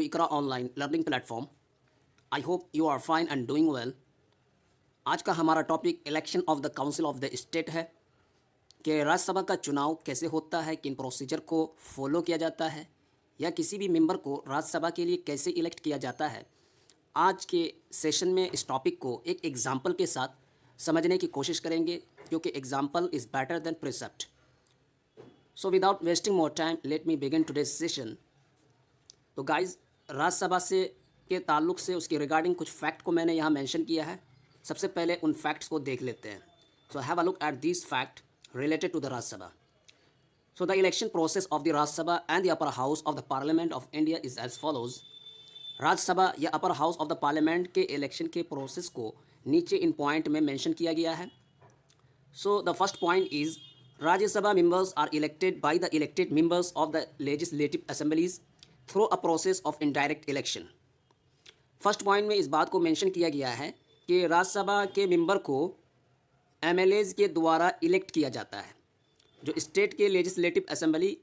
Iqra online learning platform. I hope you are fine and doing well. आज का हमारा topic election of the council of the state है कि राज्यसभा का चुनाव कैसे होता है, किन प्रोसीजर को फॉलो किया जाता है या किसी भी मेंबर को राज्यसभा के लिए कैसे इलेक्ट किया जाता है। आज के सेशन में इस टॉपिक को एक एग्जाम्पल के साथ समझने की कोशिश करेंगे, क्योंकि example is better than precept. So without wasting more time let me begin today's session. तो गाइज, राज्यसभा से के ताल्लुक से उसके रिगार्डिंग कुछ फैक्ट को मैंने यहाँ मेंशन किया है। सबसे पहले उन फैक्ट्स को देख लेते हैं। So have a look at this fact related to the Rajya Sabha. So the election process of the Rajya Sabha and the upper house of the Parliament of India is as follows. Rajya Sabha या upper house of the parliament के election के process को नीचे इन point में mention किया गया है। So the first point is Rajya Sabha members are elected by the elected members of the legislative assemblies through a process of indirect election. First point में इस बात को मेंशन किया गया है कि राज्यसभा के मेंबर को एमएलएज के द्वारा इलेक्ट किया जाता है। जो स्टेट के लेजिस्लेटिव असेंबली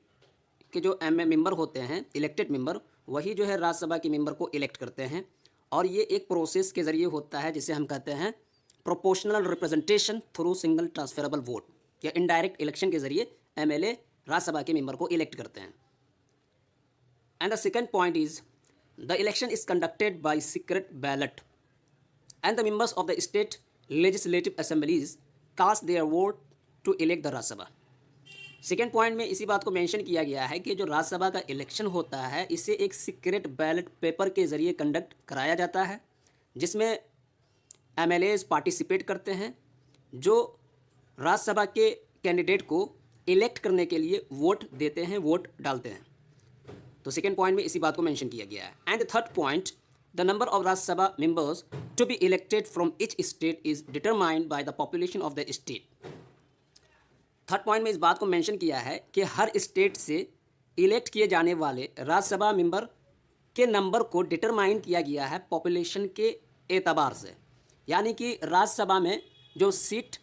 के जो मेंबर होते हैं, इलेक्टेड मेंबर, वही जो है राज्यसभा के मेंबर को इलेक्ट करते हैं। और ये एक प्रोसेस के ज़रिए होता है जिसे हम कहते हैं proportional representation through single transferable vote, या इनडायरेक्ट इलेक्शन के ज़रिए एमएलए राज्यसभा के मेंबर को इलेक्ट करते हैं। And the second point is the election is conducted by secret ballot and the members of the state legislative assemblies cast their vote to elect the Rajya Sabha. Second point में इसी बात को mention किया गया है कि जो राज्यसभा का इलेक्शन होता है, इसे एक सीक्रेट बैलेट पेपर के ज़रिए कंडक्ट कराया जाता है, जिसमें एमएलएज पार्टिसिपेट करते हैं, जो राज्यसभा के कैंडिडेट को इलेक्ट करने के लिए वोट देते हैं, वोट डालते हैं। तो सेकेंड पॉइंट में इसी बात को मेंशन किया गया है। And third point, the number of Rajya Sabha members to be elected from each state is determined by the population of the state. Third point में इस बात को मेंशन किया है कि हर स्टेट से इलेक्ट किए जाने वाले राज्यसभा मेंबर के नंबर को डिटरमाइन किया गया है पॉपुलेशन के एतबार से। यानी कि राज्यसभा में जो सीट,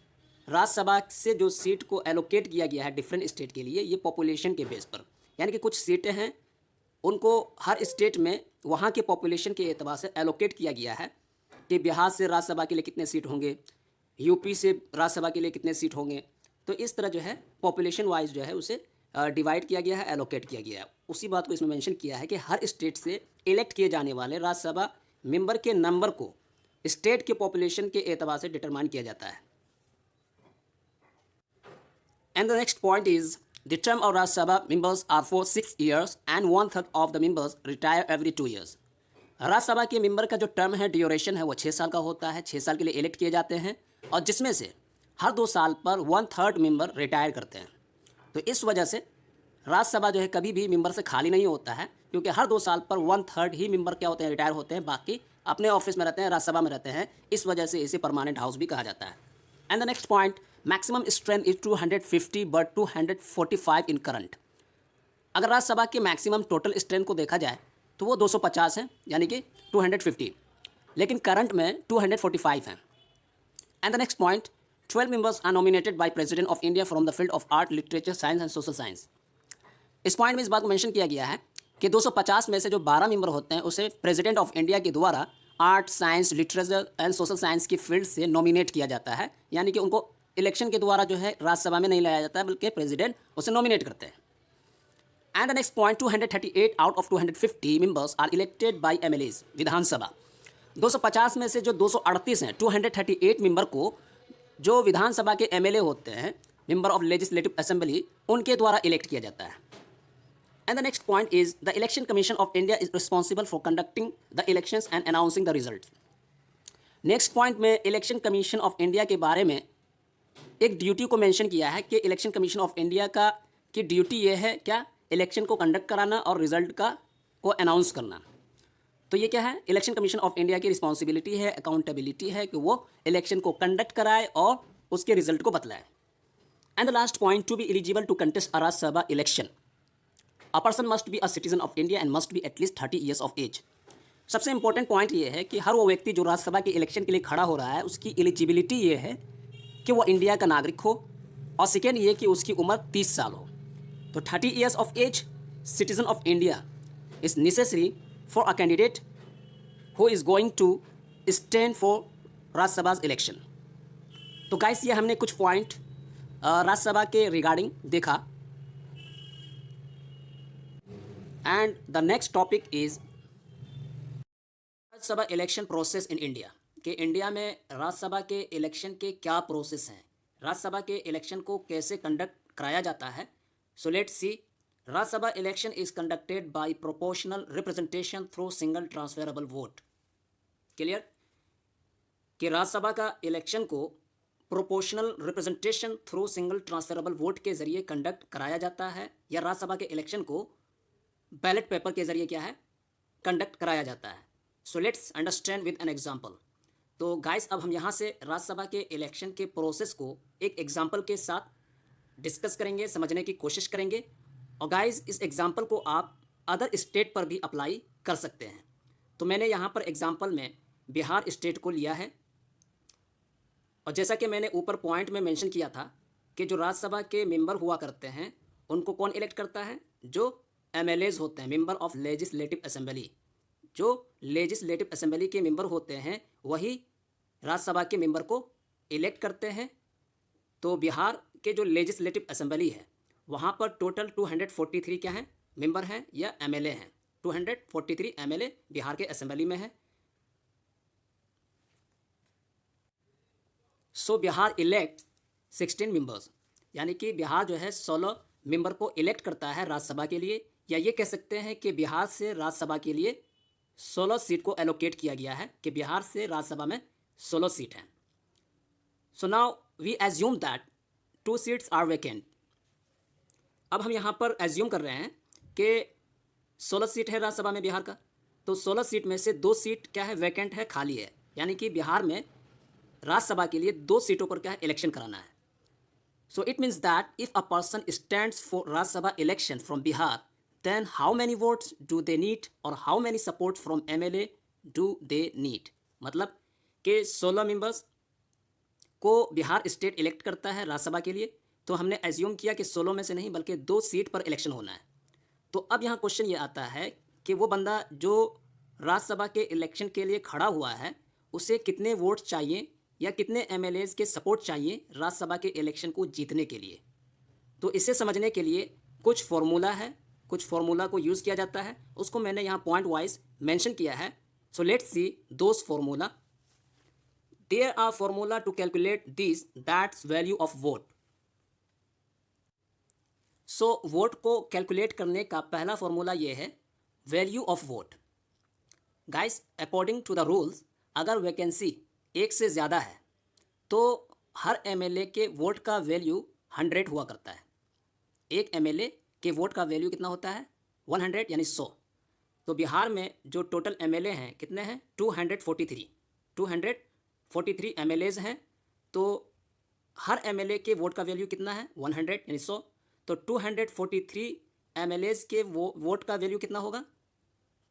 राज्यसभा से जो सीट को एलोकेट किया गया है डिफरेंट स्टेट के लिए, ये पॉपुलेशन के बेस पर, यानी कि कुछ सीटें हैं उनको हर स्टेट में वहाँ के पॉपुलेशन के एतबार से एलोकेट किया गया है कि बिहार से राज्यसभा के लिए कितने सीट होंगे, यूपी से राज्यसभा के लिए कितने सीट होंगे। तो इस तरह जो है पॉपुलेशन वाइज जो है उसे डिवाइड किया गया है, एलोकेट किया गया है। उसी बात को इसमें मेंशन किया है कि हर स्टेट से इलेक्ट किए जाने वाले राज्यसभा मेंबर के नंबर को स्टेट के पॉपुलेशन के एतबार से डिटरमाइन किया जाता है। And the next point is the term of Rajya Sabha members are for 6 years and 1/3 of the members retire every 2 years। Rajya Sabha के मेंबर का जो टर्म है, ड्यूरेशन है, वो 6 साल का होता है। 6 साल के लिए इलेक्ट किए जाते हैं और जिसमें से हर 2 साल पर 1/3 मेंबर रिटायर करते हैं। तो इस वजह से राज्यसभा जो है कभी भी मेंबर से खाली नहीं होता है, क्योंकि हर 2 साल पर 1/3 ही मेंबर क्या होते हैं, रिटायर होते हैं, बाकी अपने ऑफिस में रहते हैं, राज्यसभा में रहते हैं। इस वजह से इसे परमानेंट हाउस भी कहा जाता है। And the next point, maximum strength is 250 but 245 in current. अगर राज्यसभा के मैक्सिमम टोटल स्ट्रेंथ को देखा जाए तो वो 250 है, यानी कि 250, लेकिन करंट में 245 है। And the next point, 12 members are nominated by president of India from the field of art, literature, science and social science. इस पॉइंट में इस बात को मेंशन किया गया है कि 250 में से जो 12 मेंबर होते हैं उसे प्रेसिडेंट ऑफ इंडिया के द्वारा art, science, literature and social science की फील्ड से नॉमिनेट किया जाता है। यानी कि उनको इलेक्शन के द्वारा जो है राज्यसभा में नहीं लाया जाता है, बल्कि प्रेसिडेंट उसे नॉमिनेट करते हैं। And the next point, 238 out of 250 members are elected by MLAs Vidhan Sabha. 250 में से जो 238 हैं, 238 मेंबर को जो विधानसभा के एमएलए होते हैं, मेंबर ऑफ लेजिस्लेटिव असेंबली, उनके द्वारा इलेक्ट किया जाता है। And the next point is the election commission of India is responsible for conducting the elections and announcing the result. Next point में इलेक्शन कमीशन ऑफ इंडिया के बारे में एक ड्यूटी को मेंशन किया है कि इलेक्शन कमीशन ऑफ इंडिया की ड्यूटी ये है क्या, इलेक्शन को कंडक्ट कराना और रिजल्ट को अनाउंस करना। तो ये क्या है, इलेक्शन कमीशन ऑफ इंडिया की रिस्पॉन्सिबिलिटी है, अकाउंटेबिलिटी है कि वो इलेक्शन को कंडक्ट कराए और उसके रिजल्ट को बतलाए। And the last point, to be eligible to contest a Rajya Sabha election a person must be a citizen of India and must be at least 30 years of age. सबसे इंपॉर्टेंट पॉइंट ये है कि हर वो व्यक्ति जो राज्यसभा के इलेक्शन के लिए खड़ा हो रहा है, उसकी एलिजिबिलिटी ये है कि वो इंडिया का नागरिक हो, और सेकेंड ये कि उसकी उम्र 30 साल हो। तो 30 years of age, citizen of India is necessary for a candidate who is going to stand for Rajya Sabha election. तो गाइस ये हमने कुछ पॉइंट राज्यसभा के रिगार्डिंग देखा। And the next topic is Rajya Sabha election process in India, कि इंडिया में राज्यसभा के election के क्या प्रोसेस हैं, राज्यसभा के इलेक्शन को कैसे कंडक्ट कराया जाता है। So let's C. Rajya Sabha election is conducted bye proportional representation through single transferable vote. Clear? कि राज्यसभा का इलेक्शन को proportional representation through single transferable vote के जरिए कंडक्ट कराया जाता है, या राज्यसभा के इलेक्शन को बैलेट पेपर के जरिए क्या है, कंडक्ट कराया जाता है। So let's understand with an example. तो गाइस अब हम यहाँ से राज्यसभा के इलेक्शन के प्रोसेस को एक एग्जांपल के साथ डिस्कस करेंगे, समझने की कोशिश करेंगे। और गाइस इस एग्जांपल को आप अदर स्टेट पर भी अप्लाई कर सकते हैं। तो मैंने यहाँ पर एग्जांपल में बिहार स्टेट को लिया है, और जैसा कि मैंने ऊपर पॉइंट में मेंशन किया था कि जो राज्यसभा के मेंबर हुआ करते हैं उनको कौन इलेक्ट करता है, जो एमएलएज होते हैं, मेंबर ऑफ लेजिस्लेटिव असेंबली। जो लेजिस्लेटिव असेंबली के मेंबर होते हैं वही राज्यसभा के मेंबर को इलेक्ट करते हैं। तो बिहार के जो लेजिस्लेटिव असेंबली है वहाँ पर टोटल 243 क्या हैं, मेंबर हैं या एमएलए हैं। 243 एमएलए बिहार के असेंबली में है। सो बिहार इलेक्ट 16 मेंबर्स, यानी कि बिहार जो है 16 मेंबर को इलेक्ट करता है राज्यसभा के लिए, या ये कह सकते हैं कि बिहार से राज्यसभा के लिए 16 सीट को एलोकेट किया गया है, कि बिहार से राज्यसभा में 16 सीट हैं। So now we assume that 2 seats are vacant. अब हम यहाँ पर एज्यूम कर रहे हैं कि 16 सीट है राज्यसभा में बिहार का, तो 16 सीट में से 2 सीट क्या है, वैकेंट है, खाली है, यानी कि बिहार में राज्यसभा के लिए 2 सीटों पर क्या है, इलेक्शन कराना है। So it means that if a person stands for Rajya Sabha election from Bihar, then how many votes do they need और how many support from MLA do they need. मतलब कि 16 मेंबर्स को बिहार स्टेट इलेक्ट करता है राज्यसभा के लिए, तो हमने एज्यूम किया कि 16 में से नहीं बल्कि 2 सीट पर इलेक्शन होना है। तो अब यहाँ क्वेश्चन ये आता है कि वो बंदा जो राज्यसभा के इलेक्शन के लिए खड़ा हुआ है उसे कितने वोट चाहिए या कितने एमएलएज के सपोर्ट चाहिए राज्यसभा के इलेक्शन को जीतने के लिए। तो इसे समझने के लिए कुछ फॉर्मूला है, कुछ फॉर्मूला को यूज़ किया जाता है, उसको मैंने यहाँ पॉइंट वाइज मेंशन किया है। So let's see those formula. There are formula to calculate this, that's value of vote. So vote को कैलकुलेट करने का पहला फॉर्मूला ये है, value of vote. Guys according to the rules, अगर वैकेंसी 1 से ज़्यादा है तो हर एमएलए के वोट का वैल्यू 100 हुआ करता है। एक एमएलए के वोट का वैल्यू कितना होता है, 100 यानी 100। तो बिहार में जो टोटल एमएलए हैं कितने हैं, 243 एमएलएज हैं। तो हर एमएलए के वोट का वैल्यू कितना है, 100 यानी 100। तो 243 एमएलएज के वोट का वैल्यू कितना होगा,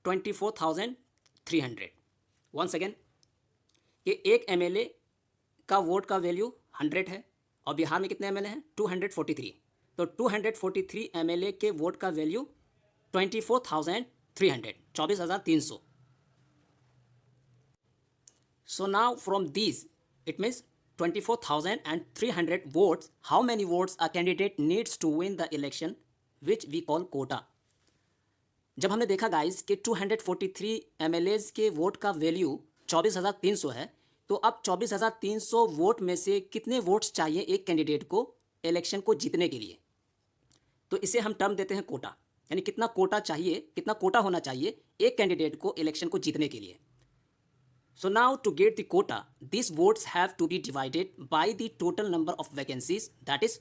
24,300। वंस अगेन, कि एक एमएलए का वोट का वैल्यू 100 है और बिहार में कितने एमएलए हैं, 243। तो 243 एमएलए के वोट का value 24,300, 24,300। So now from this it means 24,300 votes, how many votes a candidate needs to win the election, which we call quota। जब हमने देखा गाइस कि 243 एमएलएज के वोट का वैल्यू 24,300 है, तो अब 24,300 वोट में से कितने वोट्स चाहिए एक कैंडिडेट को इलेक्शन को जीतने के लिए। तो इसे हम टर्म देते हैं कोटा, यानी कितना कोटा चाहिए, कितना कोटा होना चाहिए एक कैंडिडेट को इलेक्शन को जीतने के लिए। So now to get the quota, this votes have to be divided by the total number of vacancies, that is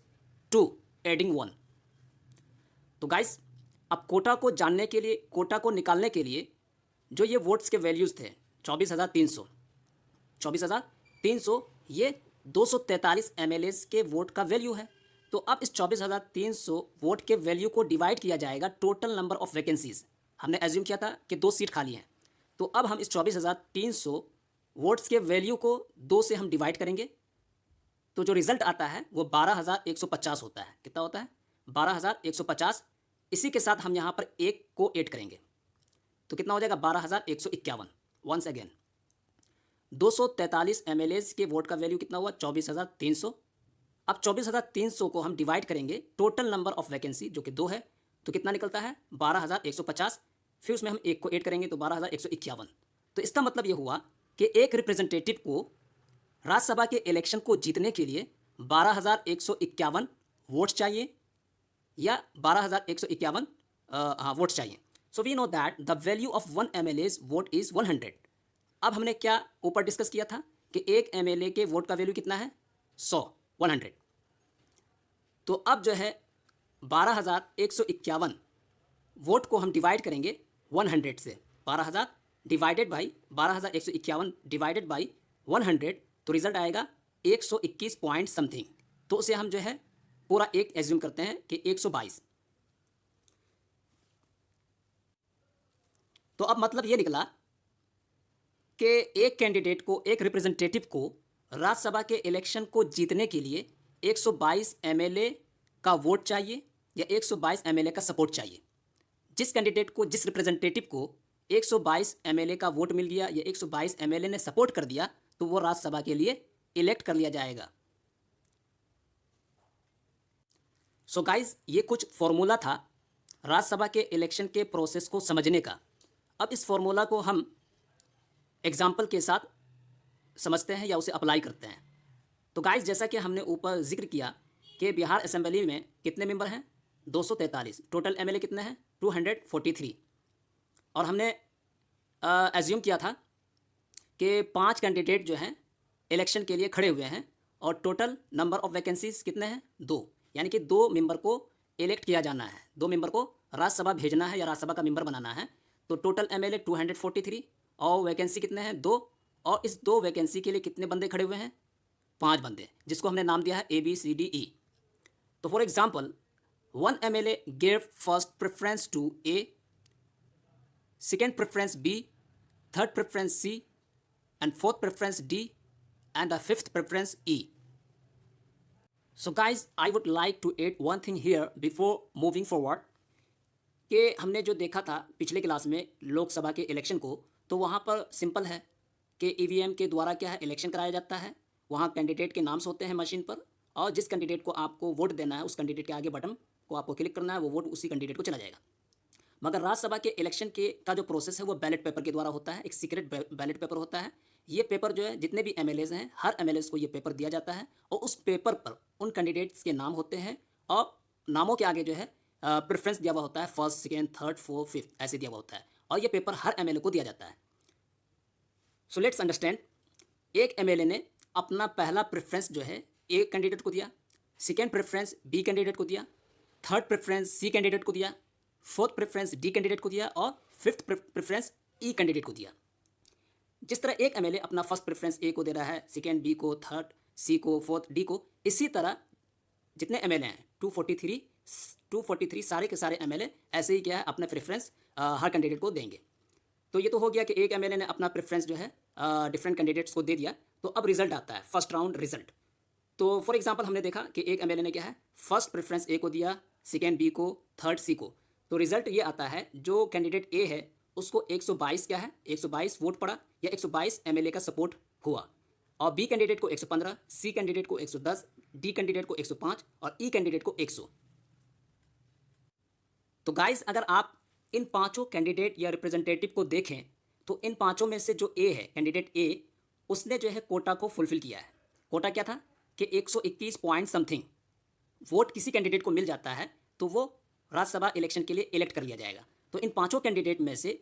2 adding 1। तो गाइस अब कोटा को जानने के लिए, कोटा को निकालने के लिए जो ये वोट्स के वैल्यूज़ थे 24,300 ये 243 एमएलएज के वोट का वैल्यू है। तो अब इस 24,300 वोट के वैल्यू को डिवाइड किया जाएगा टोटल नंबर ऑफ वैकेंसीज। हमने एज्यूम किया था कि 2 सीट खाली हैं, तो अब हम इस 24,300 वोट्स के वैल्यू को 2 से हम डिवाइड करेंगे, तो जो रिजल्ट आता है वो 12,150 होता है। कितना होता है, 12,150। इसी के साथ हम यहाँ पर 1 को ऐड करेंगे, तो कितना हो जाएगा 12,151। वंस अगेन 243 MLAs के वोट का वैल्यू कितना हुआ 24,300। अब 24,300 को हम डिवाइड करेंगे टोटल नंबर ऑफ वैकेंसी जो कि 2 है, तो कितना निकलता है 12,150। फिर उसमें हम एक को ऐड करेंगे तो 12,151। तो इसका मतलब ये हुआ कि एक रिप्रेजेंटेटिव को राज्यसभा के इलेक्शन को जीतने के लिए 12,151 वोट चाहिए या 12,151 वोट चाहिए। So we know that the value of one MLA's vote is 100। अब हमने क्या ऊपर डिस्कस किया था कि एक MLA के वोट का वैल्यू कितना है 100। तो अब जो है 12,151 वोट को हम डिवाइड करेंगे 100 से। 12,000 डिवाइडेड बाई 12,151 डिवाइडेड बाई 100, तो रिजल्ट आएगा 121 पॉइंट समथिंग। तो उसे हम जो है पूरा एक एज्यूम करते हैं कि 122। तो अब मतलब ये निकला कि एक कैंडिडेट को, एक रिप्रेजेंटेटिव को राज्यसभा के इलेक्शन को जीतने के लिए 122 MLA का वोट चाहिए या 122 MLA का सपोर्ट चाहिए। जिस कैंडिडेट को, जिस रिप्रेजेंटेटिव को 122 MLA का वोट मिल गया या 122 MLA ने सपोर्ट कर दिया, तो वो राज्यसभा के लिए इलेक्ट कर लिया जाएगा। सो गाइज, ये कुछ फॉर्मूला था राज्यसभा के इलेक्शन के प्रोसेस को समझने का। अब इस फॉर्मूला को हम एग्जाम्पल के साथ समझते हैं या उसे अप्लाई करते हैं। तो गाइज, जैसा कि हमने ऊपर जिक्र किया कि बिहार असेंबली में कितने मेंबर हैं 243, टोटल MLA कितने हैं 243। और हमने एज्यूम किया था कि 5 कैंडिडेट जो हैं इलेक्शन के लिए खड़े हुए हैं और टोटल नंबर ऑफ वैकेंसीज कितने हैं 2, यानी कि 2 मेंबर को इलेक्ट किया जाना है, 2 मेंबर को राज्यसभा भेजना है या राज्यसभा का मेंबर बनाना है। तो टोटल MLA 243 और वैकेंसी कितने हैं 2, और इस 2 वैकेंसी के लिए कितने बंदे खड़े हुए हैं 5 बंदे, जिसको हमने नाम दिया है ABCDE। तो for example 1 MLA gave first preference to A, second preference B, third preference C, and fourth preference D, and the fifth preference E. So guys, I would like to add one thing here before moving forward कि हमने जो देखा था पिछले class में लोकसभा के election को, तो वहाँ पर सिंपल है कि EVM के द्वारा क्या है इलेक्शन कराया जाता है। वहाँ कैंडिडेट के नाम्स होते हैं मशीन पर, और जिस कैंडिडेट को आपको वोट देना है उस कैंडिडेट के आगे बटन को आपको क्लिक करना है, वो वोट उसी कैंडिडेट को चला जाएगा। मगर राज्यसभा के इलेक्शन के का जो प्रोसेस है वो बैलेट पेपर के द्वारा होता है। एक सीक्रेट बैलेट पेपर होता है। ये पेपर जो है जितने भी MLAs हैं, हर MLAs को ये पेपर दिया जाता है, और उस पेपर पर उन कैंडिडेट्स के नाम होते हैं, और नामों के आगे जो है प्रेफरेंस दिया हुआ होता है, first, second, third, fourth, fifth, ऐसे दिया हुआ होता है, और ये पेपर हर MLA को दिया जाता है। सो लेट्स अंडरस्टैंड, एक MLA ने अपना पहला प्रेफरेंस जो है A कैंडिडेट को दिया, सेकेंड प्रेफरेंस B कैंडिडेट को दिया, थर्ड प्रेफरेंस C कैंडिडेट को दिया, फोर्थ प्रेफरेंस D कैंडिडेट को दिया, और फिफ्थ प्रेफरेंस E कैंडिडेट को दिया। जिस तरह एक MLA अपना फर्स्ट प्रेफरेंस A को दे रहा है, सेकेंड B को, थर्ड C को, फोर्थ D को, इसी तरह जितने MLA हैं 243 सारे के सारे MLA ऐसे ही क्या है अपना प्रेफरेंस हर कैंडिडेट को देंगे। तो ये तो हो गया कि एक MLA ने अपना प्रेफरेंस जो है डिफरेंट कैंडिडेट्स को दे दिया। तो अब रिजल्ट आता है, फर्स्ट राउंड रिजल्ट। तो फॉर एग्जांपल हमने देखा कि एक MLA ने क्या है फर्स्ट प्रेफरेंस A को दिया, सेकेंड B को, थर्ड C को। तो रिजल्ट ये आता है जो कैंडिडेट A है उसको 122 क्या है 122 वोट पड़ा या 122 MLA का सपोर्ट हुआ, और B कैंडिडेट को 115, C कैंडिडेट को 110, D कैंडिडेट को 105 और E कैंडिडेट को 100। तो गाइस, अगर आप इन पांचों कैंडिडेट या रिप्रेजेंटेटिव को देखें तो इन पांचों में से जो A है, कैंडिडेट A, उसने जो है कोटा को फुलफिल किया है। कोटा क्या था कि 121 पॉइंट समथिंग वोट किसी कैंडिडेट को मिल जाता है तो वो राज्यसभा इलेक्शन के लिए इलेक्ट कर लिया जाएगा। तो इन पांचों कैंडिडेट में से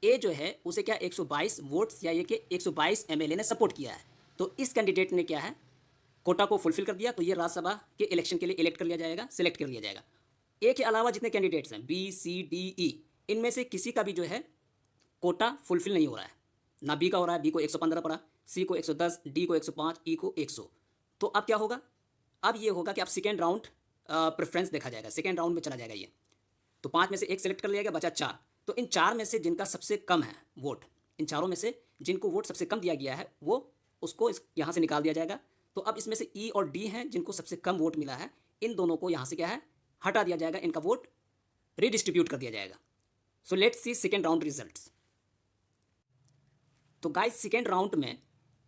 A जो है उसे क्या 122 वोट्स या ये कि 122 MLA ने सपोर्ट किया है। तो इस कैंडिडेट ने क्या है कोटा को फुलफिल कर दिया, तो ये राज्यसभा के इलेक्शन के लिए इलेक्ट कर लिया जाएगा, सिलेक्ट कर लिया जाएगा। A के अलावा जितने कैंडिडेट्स हैं B, C, D, E, इनमें से किसी का भी जो है कोटा फुलफिल नहीं हो रहा है। ना B का हो रहा है, B को 115 पड़ा, C को 110, D को 105, E को 100। तो अब क्या होगा, अब ये होगा कि अब सेकेंड राउंड प्रेफरेंस देखा जाएगा, सेकेंड राउंड में चला जाएगा ये। तो 5 में से एक सिलेक्ट कर लिया गया, बचा 4। तो इन 4 में से जिनका सबसे कम है वोट, इन चारों में से जिनको वोट सबसे कम दिया गया है वो उसको यहाँ से निकाल दिया जाएगा। तो अब इसमें से E और D हैं जिनको सबसे कम वोट मिला है, इन दोनों को यहाँ से क्या है हटा दिया जाएगा, इनका वोट रिडिस्ट्रीब्यूट कर दिया जाएगा। सो let's C second round results. तो गाइस सेकेंड राउंड में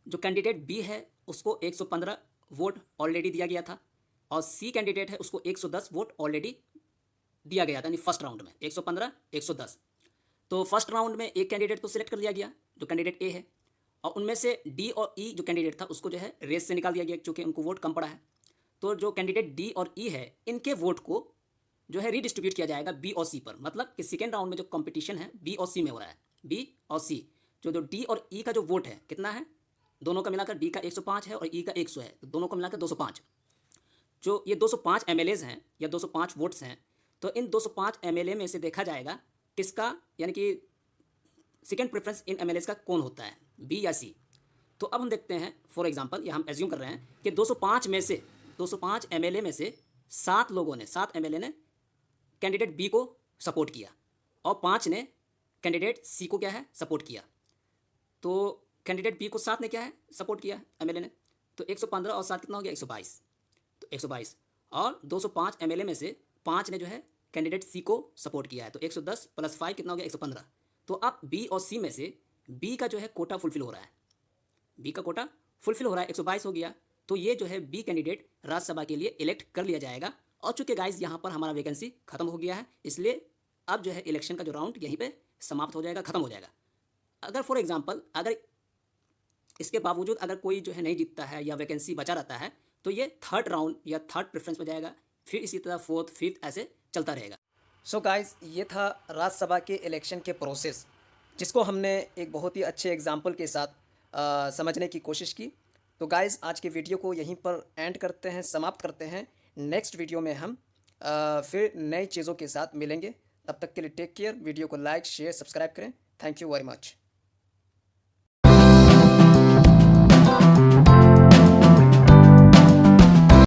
जो कैंडिडेट बी है उसको 115 वोट ऑलरेडी दिया गया था और सी कैंडिडेट है उसको 110 वोट ऑलरेडी दिया गया था, यानी फर्स्ट राउंड में 115 110। तो फर्स्ट राउंड में एक कैंडिडेट को सिलेक्ट कर लिया गया जो कैंडिडेट ए है, और उनमें से डी और ई जो कैंडिडेट था उसको जो है रेस से निकाल दिया गया क्योंकि उनको वोट कम पड़ा है। तो जो कैंडिडेट डी और ई है इनके वोट को जो है रीडिस्ट्रीब्यूट किया जाएगा बी और सी पर, मतलब कि सेकेंड राउंड में जो कंपटीशन है बी और सी में हो रहा है। बी और सी जो डी और ई का जो वोट है कितना है, दोनों का मिलाकर डी का 105 है और ई का 100 है, तो दोनों को मिलाकर 205। जो ये 205 एमएलएज हैं या 205 वोट्स हैं, तो इन 205 एमएलए में से देखा जाएगा किसका, यानी कि सेकेंड प्रेफरेंस इन एमएलएज का कौन होता है, बी या सी। तो अब हम देखते हैं, फॉर एग्जांपल या हम एज्यूम कर रहे हैं कि 205 एमएलए में से 7 एमएलए ने कैंडिडेट बी को सपोर्ट किया और 5 ने कैंडिडेट सी को क्या है सपोर्ट किया। तो कैंडिडेट बी को 7 ने क्या है सपोर्ट किया एमएलए ने, तो 115 और 7 कितना हो गया 122। तो 122 और 205 एमएलए में से 5 ने जो है कैंडिडेट सी को सपोर्ट किया है, तो 110 + 5 कितना हो गया 115। तो अब बी और सी में से बी का जो है कोटा फुलफिल हो रहा है, बी का कोटा फुलफिल हो रहा है, 122 हो गया। तो ये जो है बी कैंडिडेट राज्यसभा के लिए इलेक्ट कर लिया जाएगा। और चूंकि गाइज यहाँ पर हमारा वैकेंसी खत्म हो गया है, इसलिए अब जो है इलेक्शन का जो राउंड यहीं पे समाप्त हो जाएगा, खत्म हो जाएगा। अगर फॉर एग्जांपल अगर इसके बावजूद अगर कोई जो है नहीं जीतता है या वैकेंसी बचा रहता है, तो ये थर्ड राउंड या थर्ड प्रेफरेंस में जाएगा, फिर इसी तरह फोर्थ फिफ्थ ऐसे चलता रहेगा। सो गाइज ये था राज्यसभा के इलेक्शन के प्रोसेस, जिसको हमने एक बहुत ही अच्छे एग्जाम्पल के साथ समझने की कोशिश की। तो गाइज़ आज के वीडियो को यहीं पर एंड करते हैं, समाप्त करते हैं। नेक्स्ट वीडियो में हम फिर नई चीज़ों के साथ मिलेंगे। तब तक के लिए टेक केयर। वीडियो को लाइक शेयर सब्सक्राइब करें। Thank you very much.